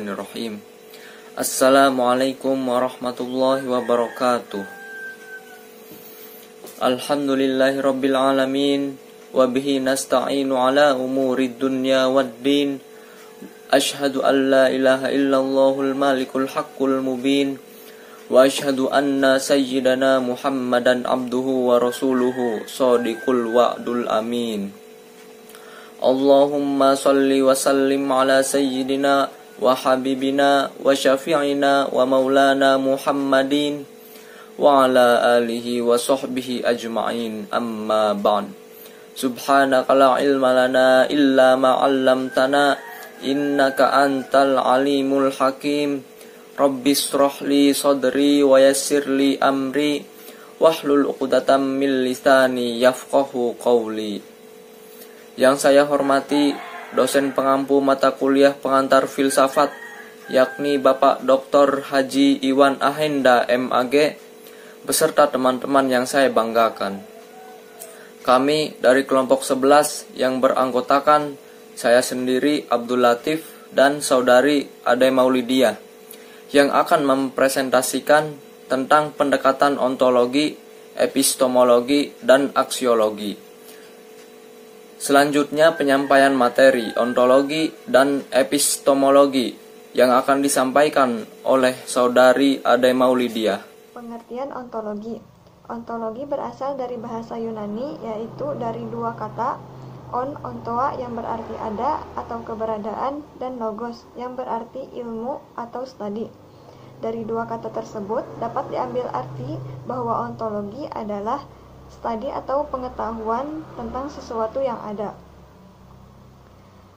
Bismillahirrahmanirrahim. Assalamualaikum warahmatullahi wabarakatuh. Alhamdulillahirabbil alamin wa bihi nasta'inu ala umurid dunya waddin. Asyhadu an la ilaha illallahul malikul haqqul mubin wa asyhadu anna sayyidana Muhammadan abduhu wa rasuluhu shadiqul wa'dul amin. Allahumma salli wa sallim ala sayyidina wa habibina wa syafi'ina wa maulana Muhammadin wa ala alihi wa sahbihi ajma'in, amma ba'd. Subhanaka la ilma lana illa ma 'allamtana innaka antal alimul hakim. Rabbis shrahli sadri wa yassirli amri wahlul 'uqdatam min lisani yafqahu qawli. Yang saya hormati dosen pengampu mata kuliah pengantar filsafat, yakni Bapak Dr. Haji Iwan Ahenda MAG, beserta teman-teman yang saya banggakan. Kami dari kelompok 11 yang beranggotakan saya sendiri Abdul Latif dan saudari Ade Maulidiah, yang akan mempresentasikan tentang pendekatan ontologi, epistemologi, dan aksiologi. Selanjutnya penyampaian materi ontologi dan epistemologi yang akan disampaikan oleh saudari Ade Maulidiah. Pengertian ontologi. Ontologi berasal dari bahasa Yunani, yaitu dari dua kata, ontoa yang berarti ada atau keberadaan, dan logos yang berarti ilmu atau studi. Dari dua kata tersebut dapat diambil arti bahwa ontologi adalah studi atau pengetahuan tentang sesuatu yang ada.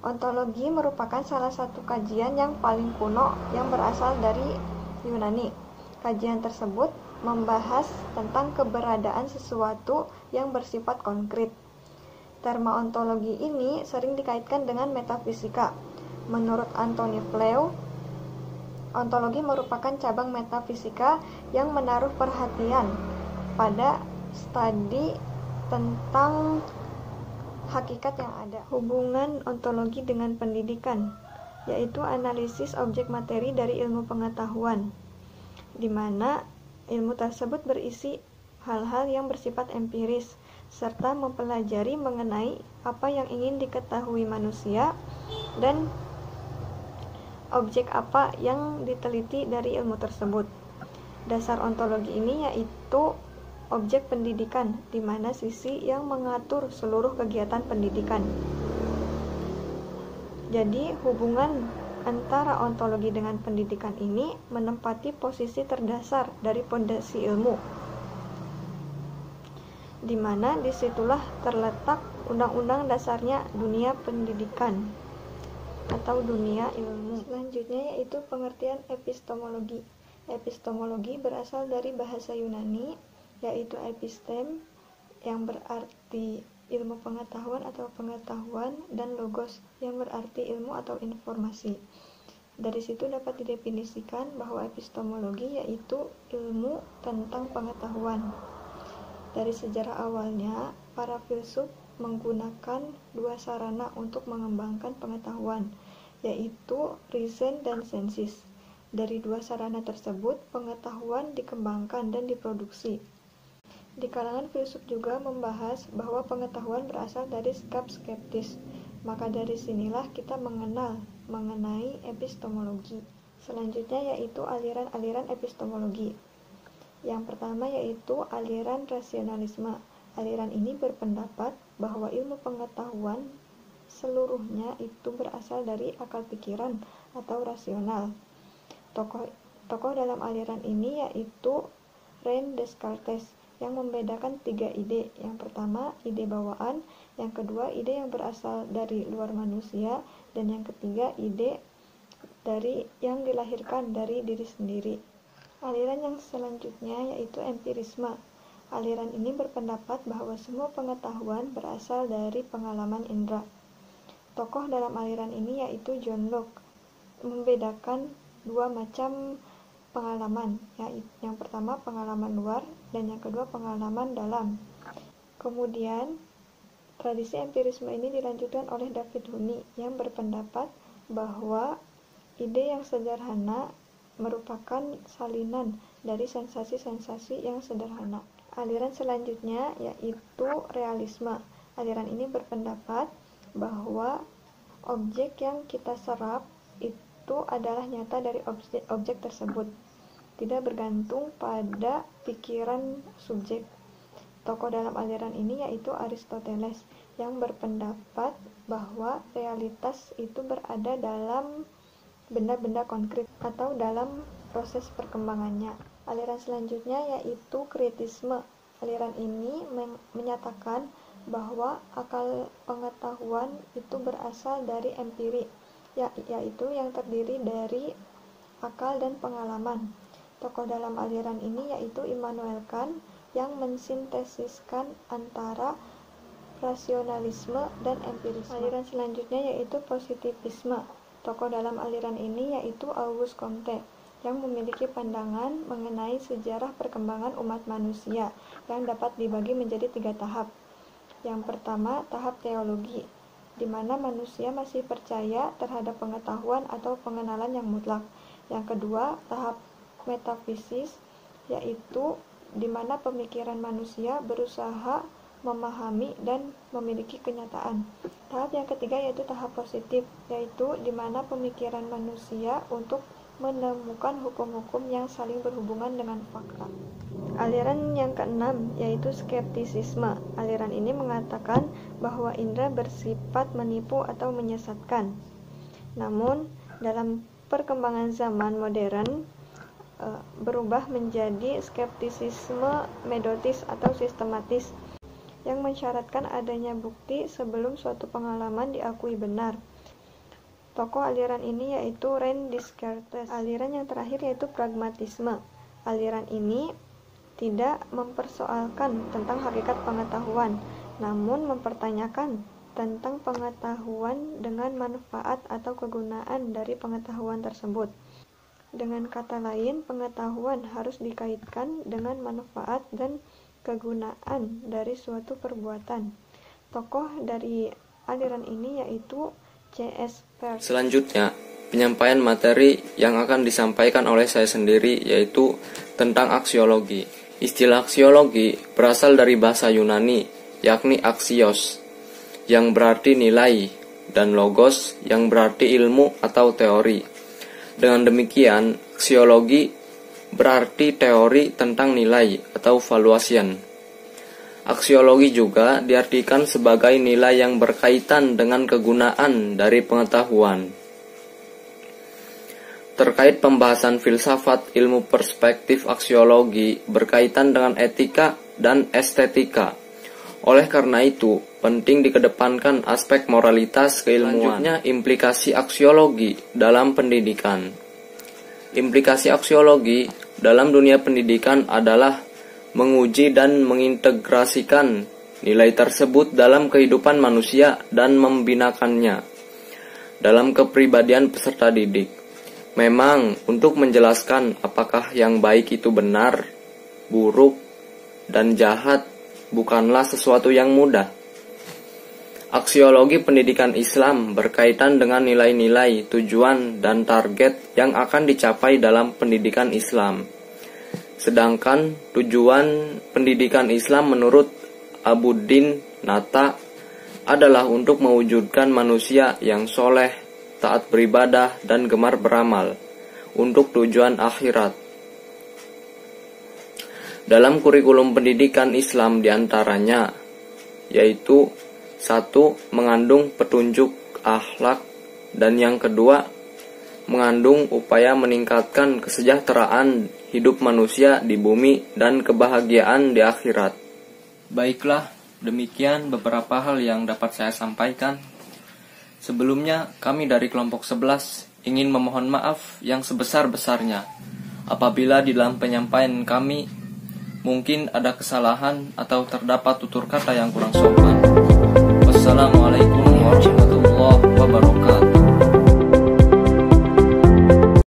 Ontologi merupakan salah satu kajian yang paling kuno yang berasal dari Yunani. Kajian tersebut membahas tentang keberadaan sesuatu yang bersifat konkret. Terma ontologi ini sering dikaitkan dengan metafisika. Menurut Antoni Flew, ontologi merupakan cabang metafisika yang menaruh perhatian pada studi tentang hakikat yang ada. Hubungan ontologi dengan pendidikan, yaitu analisis objek materi dari ilmu pengetahuan, di mana ilmu tersebut berisi hal-hal yang bersifat empiris, serta mempelajari mengenai apa yang ingin diketahui manusia dan objek apa yang diteliti dari ilmu tersebut. Dasar ontologi ini yaitu objek pendidikan, di mana sisi yang mengatur seluruh kegiatan pendidikan. Jadi, hubungan antara ontologi dengan pendidikan ini menempati posisi terdasar dari pondasi ilmu, di mana disitulah terletak undang-undang dasarnya dunia pendidikan atau dunia ilmu. Selanjutnya yaitu pengertian epistemologi. Epistemologi berasal dari bahasa Yunani, yaitu epistem yang berarti ilmu pengetahuan atau pengetahuan, dan logos yang berarti ilmu atau informasi. Dari situ dapat didefinisikan bahwa epistemologi yaitu ilmu tentang pengetahuan. Dari sejarah awalnya, para filsuf menggunakan dua sarana untuk mengembangkan pengetahuan, yaitu reason dan sensus. Dari dua sarana tersebut, pengetahuan dikembangkan dan diproduksi. Di kalangan filsuf juga membahas bahwa pengetahuan berasal dari sikap skeptis. Maka dari sinilah kita mengenal mengenai epistemologi. Selanjutnya yaitu aliran-aliran epistemologi. Yang pertama yaitu aliran rasionalisme. Aliran ini berpendapat bahwa ilmu pengetahuan seluruhnya itu berasal dari akal pikiran atau rasional. Tokoh dalam aliran ini yaitu René Descartes, yang membedakan tiga ide. Yang pertama, ide bawaan. Yang kedua, ide yang berasal dari luar manusia. Dan yang ketiga, ide yang dilahirkan dari diri sendiri. Aliran yang selanjutnya yaitu empirisme. Aliran ini berpendapat bahwa semua pengetahuan berasal dari pengalaman indera. Tokoh dalam aliran ini yaitu John Locke, membedakan dua macam pengalaman, yang pertama pengalaman luar dan yang kedua pengalaman dalam. Kemudian tradisi empirisme ini dilanjutkan oleh David Hume yang berpendapat bahwa Ide yang sederhana merupakan salinan dari sensasi-sensasi yang sederhana. Aliran selanjutnya yaitu realisme. Aliran ini berpendapat bahwa objek yang kita serap itu adalah nyata dari objek tersebut, tidak bergantung pada pikiran subjek. Tokoh dalam aliran ini yaitu Aristoteles, yang berpendapat bahwa realitas itu berada dalam benda-benda konkret atau dalam proses perkembangannya. Aliran selanjutnya yaitu kritisme. Aliran ini menyatakan bahwa akal pengetahuan itu berasal dari empiri, yaitu yang terdiri dari akal dan pengalaman. Tokoh dalam aliran ini yaitu Immanuel Kant, yang mensintesiskan antara rasionalisme dan empirisme. Aliran selanjutnya yaitu positivisme. Tokoh dalam aliran ini yaitu Auguste Comte, yang memiliki pandangan mengenai sejarah perkembangan umat manusia yang dapat dibagi menjadi 3 tahap. Yang pertama, tahap teologi, di mana manusia masih percaya terhadap pengetahuan atau pengenalan yang mutlak. Yang kedua, tahap metafisis, yaitu di mana pemikiran manusia berusaha memahami dan memiliki kenyataan. Tahap yang ketiga yaitu tahap positif, yaitu di mana pemikiran manusia untuk menemukan hukum-hukum yang saling berhubungan dengan fakta. Aliran yang keenam yaitu skeptisisme. Aliran ini mengatakan bahwa indera bersifat menipu atau menyesatkan. Namun, dalam perkembangan zaman modern berubah menjadi skeptisisme metodis atau sistematis, yang mensyaratkan adanya bukti sebelum suatu pengalaman diakui benar. Tokoh aliran ini yaitu René Descartes. Aliran yang terakhir yaitu pragmatisme. Aliran ini tidak mempersoalkan tentang hakikat pengetahuan, namun mempertanyakan tentang pengetahuan dengan manfaat atau kegunaan dari pengetahuan tersebut. Dengan kata lain, pengetahuan harus dikaitkan dengan manfaat dan kegunaan dari suatu perbuatan. Tokoh dari aliran ini yaitu C.S. Peirce. Selanjutnya, penyampaian materi yang akan disampaikan oleh saya sendiri yaitu tentang aksiologi. Istilah aksiologi berasal dari bahasa Yunani, yakni aksios, yang berarti nilai, dan logos, yang berarti ilmu atau teori. Dengan demikian, aksiologi berarti teori tentang nilai atau valuation. Aksiologi juga diartikan sebagai nilai yang berkaitan dengan kegunaan dari pengetahuan. Terkait pembahasan filsafat, ilmu perspektif aksiologi berkaitan dengan etika dan estetika. Oleh karena itu, penting dikedepankan aspek moralitas keilmuan. Selanjutnya, implikasi aksiologi dalam pendidikan. Implikasi aksiologi dalam dunia pendidikan adalah menguji dan mengintegrasikan nilai tersebut dalam kehidupan manusia dan membinakannya dalam kepribadian peserta didik. Memang, untuk menjelaskan apakah yang baik itu benar, buruk, dan jahat bukanlah sesuatu yang mudah. Aksiologi pendidikan Islam berkaitan dengan nilai-nilai, tujuan, dan target yang akan dicapai dalam pendidikan Islam. Sedangkan tujuan pendidikan Islam menurut Abuddin Nata adalah untuk mewujudkan manusia yang soleh, taat beribadah, dan gemar beramal untuk tujuan akhirat. Dalam kurikulum pendidikan Islam diantaranya yaitu 1. Mengandung petunjuk akhlak, dan yang kedua mengandung upaya meningkatkan kesejahteraan hidup manusia di bumi dan kebahagiaan di akhirat. Baiklah, demikian beberapa hal yang dapat saya sampaikan. Sebelumnya, kami dari kelompok 11 ingin memohon maaf yang sebesar-besarnya apabila di dalam penyampaian kami mungkin ada kesalahan atau terdapat tutur kata yang kurang sopan. Wassalamualaikum warahmatullahi wabarakatuh.